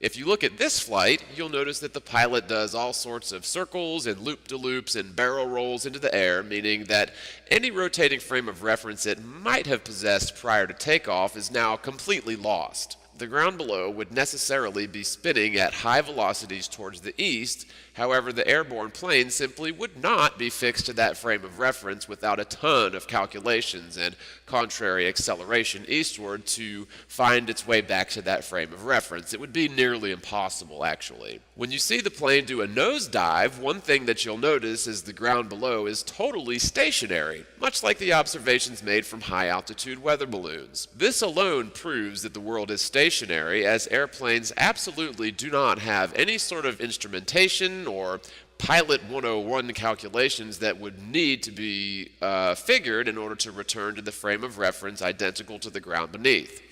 If you look at this flight, you'll notice that the pilot does all sorts of circles and loop-de-loops and barrel rolls into the air, meaning that any rotating frame of reference it might have possessed prior to takeoff is now completely lost. The ground below would necessarily be spinning at high velocities towards the east. However, the airborne plane simply would not be fixed to that frame of reference without a ton of calculations and contrary acceleration eastward to find its way back to that frame of reference. It would be nearly impossible, actually. When you see the plane do a nosedive, one thing that you'll notice is the ground below is totally stationary, much like the observations made from high-altitude weather balloons. This alone proves that the world is stationary, as airplanes absolutely do not have any sort of instrumentation or Pilot 101 calculations that would need to be figured in order to return to the frame of reference identical to the ground beneath.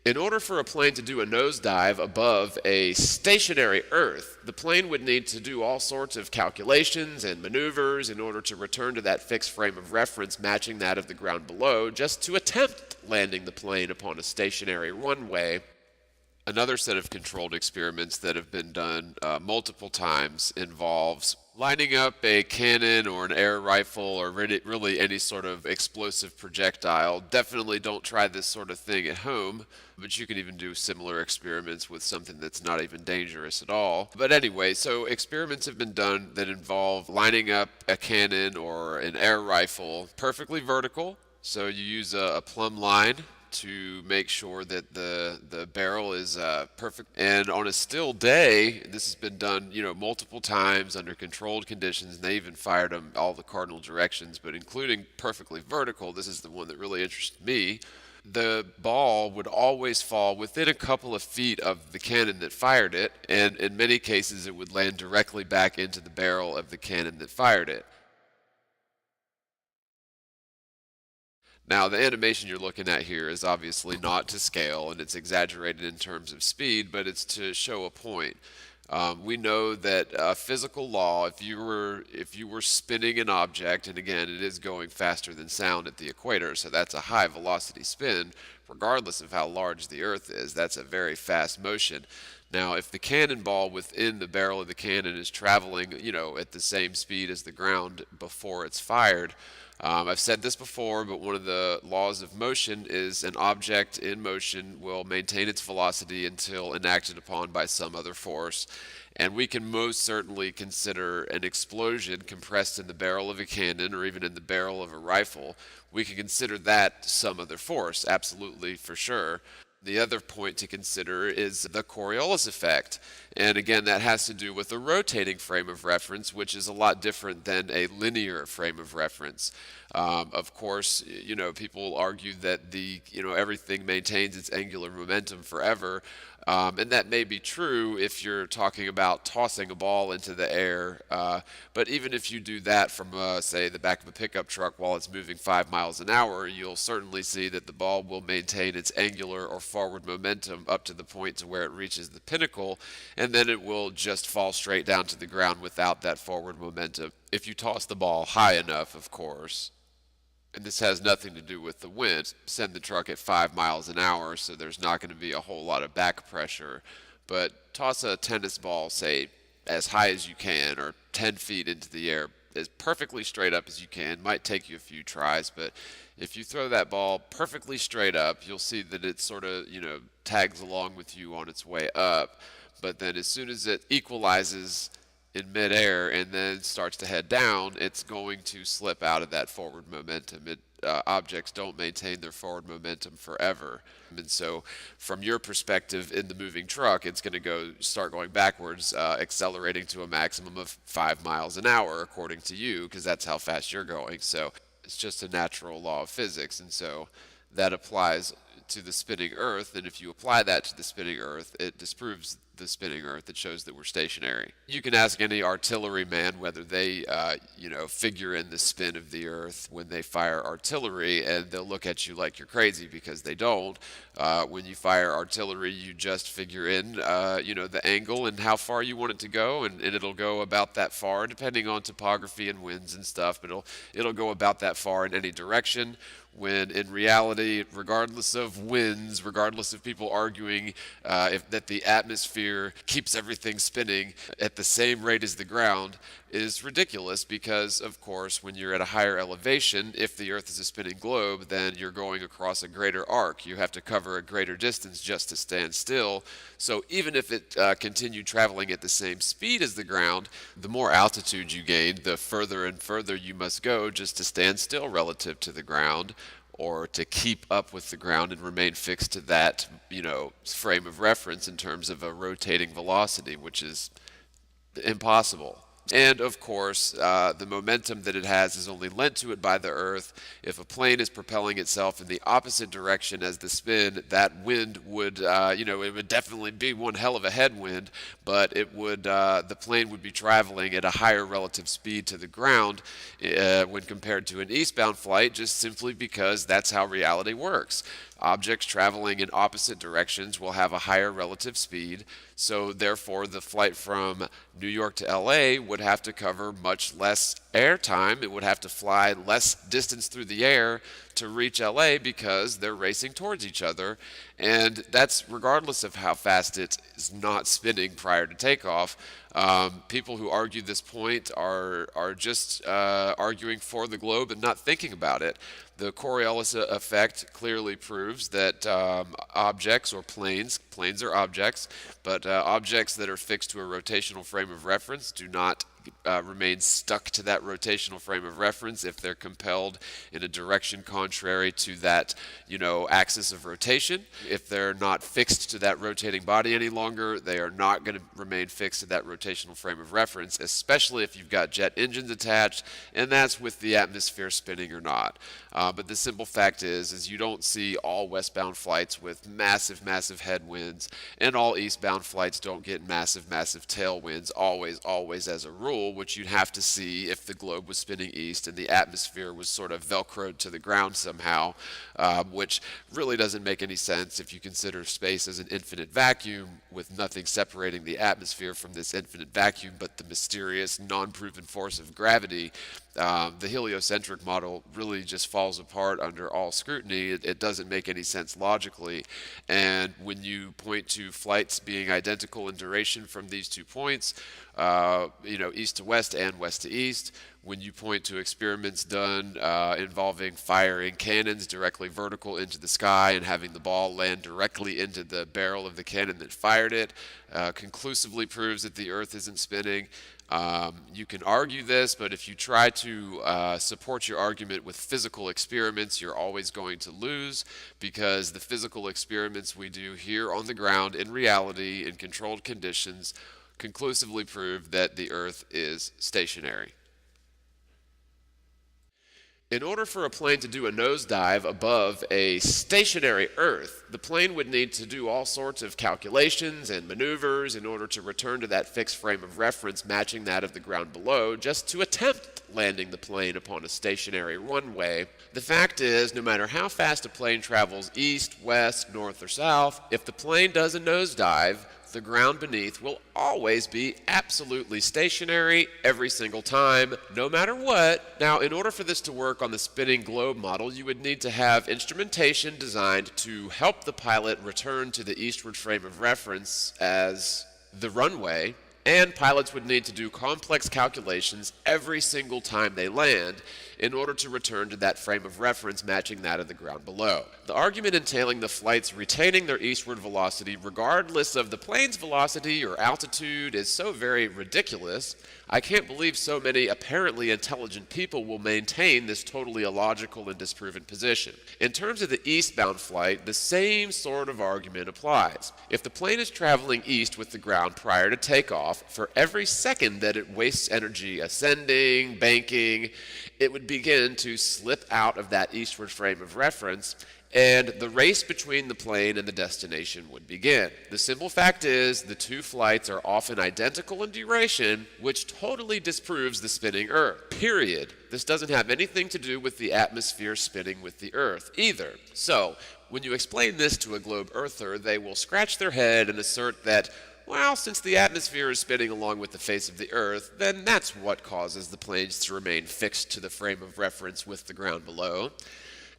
In order for a plane to do a nosedive above a stationary Earth, the plane would need to do all sorts of calculations and maneuvers in order to return to that fixed frame of reference matching that of the ground below, just to attempt landing the plane upon a stationary runway. Another set of controlled experiments that have been done multiple times involves lining up a cannon or an air rifle or really any sort of explosive projectile. Definitely don't try this sort of thing at home, but you can even do similar experiments with something that's not even dangerous at all. But anyway, so experiments have been done that involve lining up a cannon or an air rifle perfectly vertical. So you use a plumb line to make sure that the barrel is perfect. And on a still day, this has been done, multiple times under controlled conditions, and they even fired them all the cardinal directions, but including perfectly vertical. This is the one that really interested me. The ball would always fall within a couple of feet of the cannon that fired it, and in many cases it would land directly back into the barrel of the cannon that fired it. Now, the animation you're looking at here is obviously not to scale, and it's exaggerated in terms of speed, but it's to show a point. We know that physical law, if you were spinning an object, and again, it is going faster than sound at the equator, so that's a high velocity spin, regardless of how large the Earth is. That's a very fast motion. Now, if the cannonball within the barrel of the cannon is traveling, at the same speed as the ground before it's fired, I've said this before, but one of the laws of motion is an object in motion will maintain its velocity until enacted upon by some other force. And we can most certainly consider an explosion compressed in the barrel of a cannon or even in the barrel of a rifle. We can consider that some other force, absolutely, for sure. The other point to consider is the Coriolis effect. And again, that has to do with a rotating frame of reference, which is a lot different than a linear frame of reference. Of course, people argue that everything maintains its angular momentum forever. And that may be true if you're talking about tossing a ball into the air. But even if you do that from, say, the back of a pickup truck while it's moving 5 miles an hour, you'll certainly see that the ball will maintain its angular or forward momentum up to the point to where it reaches the pinnacle, and then it will just fall straight down to the ground without that forward momentum. If you toss the ball high enough, of course. And this has nothing to do with the wind. Send the truck at 5 miles an hour, so there's not going to be a whole lot of back pressure. But toss a tennis ball, say, as high as you can, or 10 feet into the air, as perfectly straight up as you can. Might take you a few tries, but if you throw that ball perfectly straight up, you'll see that it sort of, tags along with you on its way up. But then as soon as it equalizes in midair and then starts to head down, it's going to slip out of that forward momentum. Objects don't maintain their forward momentum forever. And so from your perspective in the moving truck, it's going to start going backwards, accelerating to a maximum of 5 miles an hour, according to you, because that's how fast you're going. So it's just a natural law of physics. And so that applies to the spinning Earth, and if you apply that to the spinning Earth, it disproves the spinning Earth. It shows that we're stationary. You can ask any artilleryman whether they, figure in the spin of the Earth when they fire artillery, and they'll look at you like you're crazy because they don't. When you fire artillery, you just figure in, the angle and how far you want it to go, and it'll go about that far, depending on topography and winds and stuff, but it'll go about that far in any direction. when in reality, regardless of winds, regardless of people arguing that the atmosphere keeps everything spinning at the same rate as the ground, is ridiculous because, of course, when you're at a higher elevation, if the Earth is a spinning globe, then you're going across a greater arc. You have to cover a greater distance just to stand still. So even if it continued traveling at the same speed as the ground, the more altitude you gain, the further and further you must go just to stand still relative to the ground, or to keep up with the ground and remain fixed to that, frame of reference in terms of a rotating velocity, which is impossible. And of course, the momentum that it has is only lent to it by the Earth. If a plane is propelling itself in the opposite direction as the spin, that wind would, it would definitely be one hell of a headwind, but the plane would be traveling at a higher relative speed to the ground when compared to an eastbound flight, just simply because that's how reality works. Objects traveling in opposite directions will have a higher relative speed, so therefore the flight from New York to LA would have to cover much less air time. It would have to fly less distance through the air to reach LA because they're racing towards each other, and that's regardless of how fast it is not spinning prior to takeoff. People who argue this point are just arguing for the globe and not thinking about it. The Coriolis effect clearly proves that objects or planes are objects, but objects that are fixed to a rotational frame of reference do not remain stuck to that rotational frame of reference if they're compelled in a direction contrary to that, axis of rotation. If they're not fixed to that rotating body any longer, they are not going to remain fixed to that rotational frame of reference, especially if you've got jet engines attached, and that's with the atmosphere spinning or not. But the simple fact is you don't see all westbound flights with massive, massive headwinds, and all eastbound flights don't get massive, massive tailwinds, always as a rule, which you'd have to see if the globe was spinning east and the atmosphere was sort of velcroed to the ground somehow, which really doesn't make any sense if you consider space as an infinite vacuum with nothing separating the atmosphere from this infinite vacuum but the mysterious, non-proven force of gravity. The heliocentric model really just falls apart under all scrutiny. It doesn't make any sense logically. And when you point to flights being identical in duration from these 2 points, east to west and west to east, when you point to experiments done involving firing cannons directly vertical into the sky and having the ball land directly into the barrel of the cannon that fired it, conclusively proves that the Earth isn't spinning. You can argue this, but if you try to support your argument with physical experiments, you're always going to lose, because the physical experiments we do here on the ground in reality in controlled conditions conclusively prove that the Earth is stationary. In order for a plane to do a nosedive above a stationary Earth, the plane would need to do all sorts of calculations and maneuvers in order to return to that fixed frame of reference matching that of the ground below, just to attempt landing the plane upon a stationary runway. The fact is, no matter how fast a plane travels east, west, north, or south, if the plane does a nosedive, the ground beneath will always be absolutely stationary every single time, no matter what. Now, in order for this to work on the spinning globe model, you would need to have instrumentation designed to help the pilot return to the eastward frame of reference as the runway, and pilots would need to do complex calculations every single time they land in order to return to that frame of reference matching that of the ground below. The argument entailing the flights retaining their eastward velocity regardless of the plane's velocity or altitude is so very ridiculous. I can't believe so many apparently intelligent people will maintain this totally illogical and disproven position. In terms of the eastbound flight, the same sort of argument applies. If the plane is traveling east with the ground prior to takeoff, for every second that it wastes energy ascending, banking, it would begin to slip out of that eastward frame of reference, and the race between the plane and the destination would begin. The simple fact is, the two flights are often identical in duration, which totally disproves the spinning Earth. Period. This doesn't have anything to do with the atmosphere spinning with the Earth either. So, when you explain this to a globe earther, they will scratch their head and assert that, well, since the atmosphere is spinning along with the face of the Earth, then that's what causes the planes to remain fixed to the frame of reference with the ground below.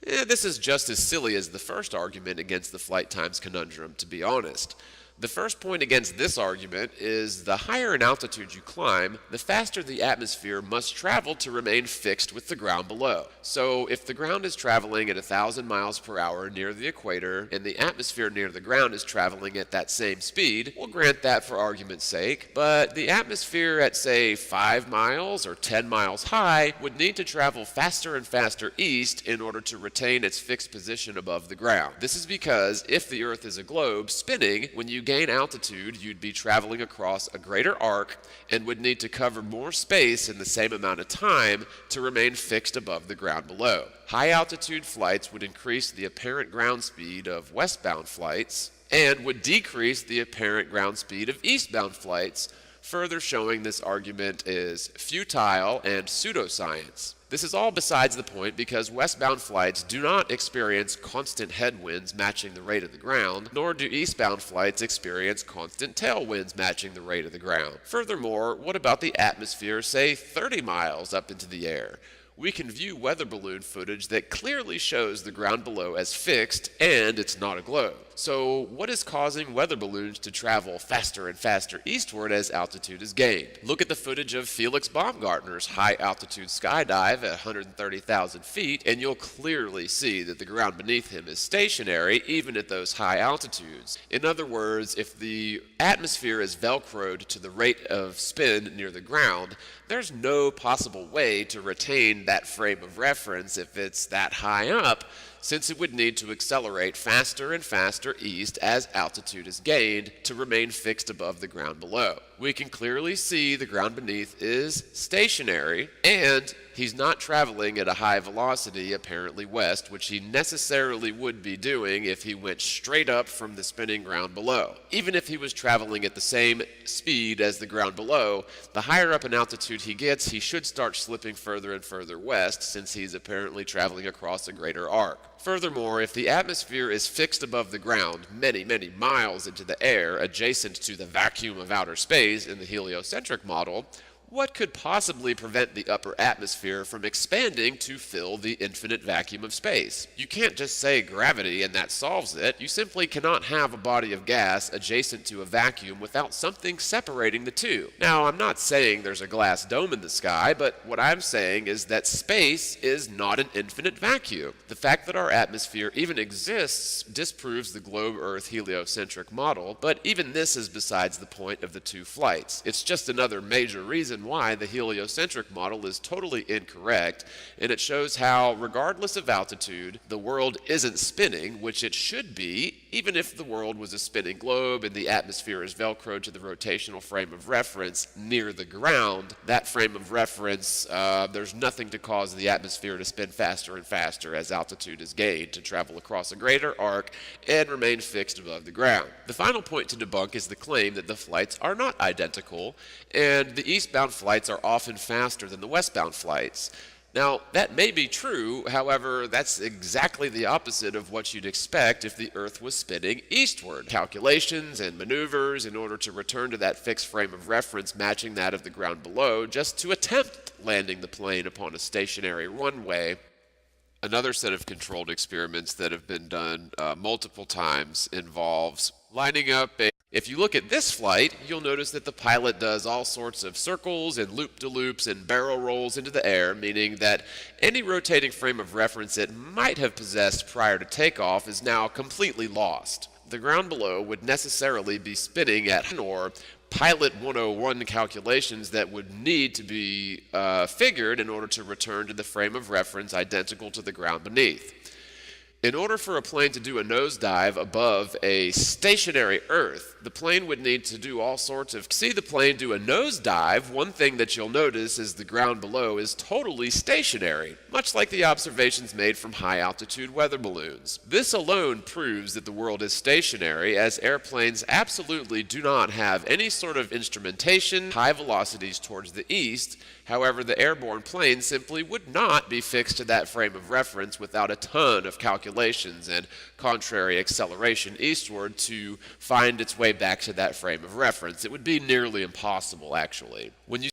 This is just as silly as the first argument against the flight times conundrum, to be honest. The first point against this argument is the higher in altitude you climb, the faster the atmosphere must travel to remain fixed with the ground below. So if the ground is traveling at 1,000 miles per hour near the equator, and the atmosphere near the ground is traveling at that same speed, we'll grant that for argument's sake, but the atmosphere at, say, 5 miles or 10 miles high would need to travel faster and faster east in order to retain its fixed position above the ground. This is because if the Earth is a globe spinning, when you gain altitude, you'd be traveling across a greater arc and would need to cover more space in the same amount of time to remain fixed above the ground below. High altitude flights would increase the apparent ground speed of westbound flights and would decrease the apparent ground speed of eastbound flights, further showing this argument is futile and pseudoscience. This is all besides the point because westbound flights do not experience constant headwinds matching the rate of the ground, nor do eastbound flights experience constant tailwinds matching the rate of the ground. Furthermore, what about the atmosphere, say 30 miles up into the air? We can view weather balloon footage that clearly shows the ground below as fixed and it's not a globe. So what is causing weather balloons to travel faster and faster eastward as altitude is gained? Look at the footage of Felix Baumgartner's high altitude skydive at 130,000 feet and you'll clearly see that the ground beneath him is stationary even at those high altitudes. In other words, if the atmosphere is velcroed to the rate of spin near the ground, there's no possible way to retain that frame of reference if it's that high up, since it would need to accelerate faster and faster east as altitude is gained to remain fixed above the ground below. We can clearly see the ground beneath is stationary, and he's not traveling at a high velocity, apparently west, which he necessarily would be doing if he went straight up from the spinning ground below. Even if he was traveling at the same speed as the ground below, the higher up in altitude he gets, he should start slipping further and further west, since he's apparently traveling across a greater arc. Furthermore, if the atmosphere is fixed above the ground many, many miles into the air, adjacent to the vacuum of outer space in the heliocentric model, what could possibly prevent the upper atmosphere from expanding to fill the infinite vacuum of space? You can't just say gravity and that solves it. You simply cannot have a body of gas adjacent to a vacuum without something separating the two. Now, I'm not saying there's a glass dome in the sky, but what I'm saying is that space is not an infinite vacuum. The fact that our atmosphere even exists disproves the globe-Earth heliocentric model, but even this is besides the point of the two flights. It's just another major reason why the heliocentric model is totally incorrect, and it shows how, regardless of altitude, the world isn't spinning, which it should be, even if the world was a spinning globe and the atmosphere is velcroed to the rotational frame of reference near the ground. That frame of reference, there's nothing to cause the atmosphere to spin faster and faster as altitude is gained to travel across a greater arc and remain fixed above the ground. The final point to debunk is the claim that the flights are not identical, and the eastbound flights are often faster than the westbound flights. Now, that may be true, however, that's exactly the opposite of what you'd expect if the Earth was spinning eastward. Calculations and maneuvers in order to return to that fixed frame of reference matching that of the ground below, just to attempt landing the plane upon a stationary runway. Another set of controlled experiments that have been done multiple times involves lining up a... If you look at this flight, you'll notice that the pilot does all sorts of circles and loop-de-loops and barrel rolls into the air, meaning that any rotating frame of reference it might have possessed prior to takeoff is now completely lost. The ground below would necessarily be spinning at or Pilot 101 calculations that would need to be figured in order to return to the frame of reference identical to the ground beneath. In order for a plane to do a nosedive above a stationary Earth, the plane would need to do all sorts of... See the plane do a nosedive, one thing that you'll notice is the ground below is totally stationary, much like the observations made from high-altitude weather balloons. This alone proves that the world is stationary, as airplanes absolutely do not have any sort of instrumentation, high velocities towards the east. However, the airborne plane simply would not be fixed to that frame of reference without a ton of calculations and contrary acceleration eastward to find its way back to that frame of reference. It would be nearly impossible, actually. When you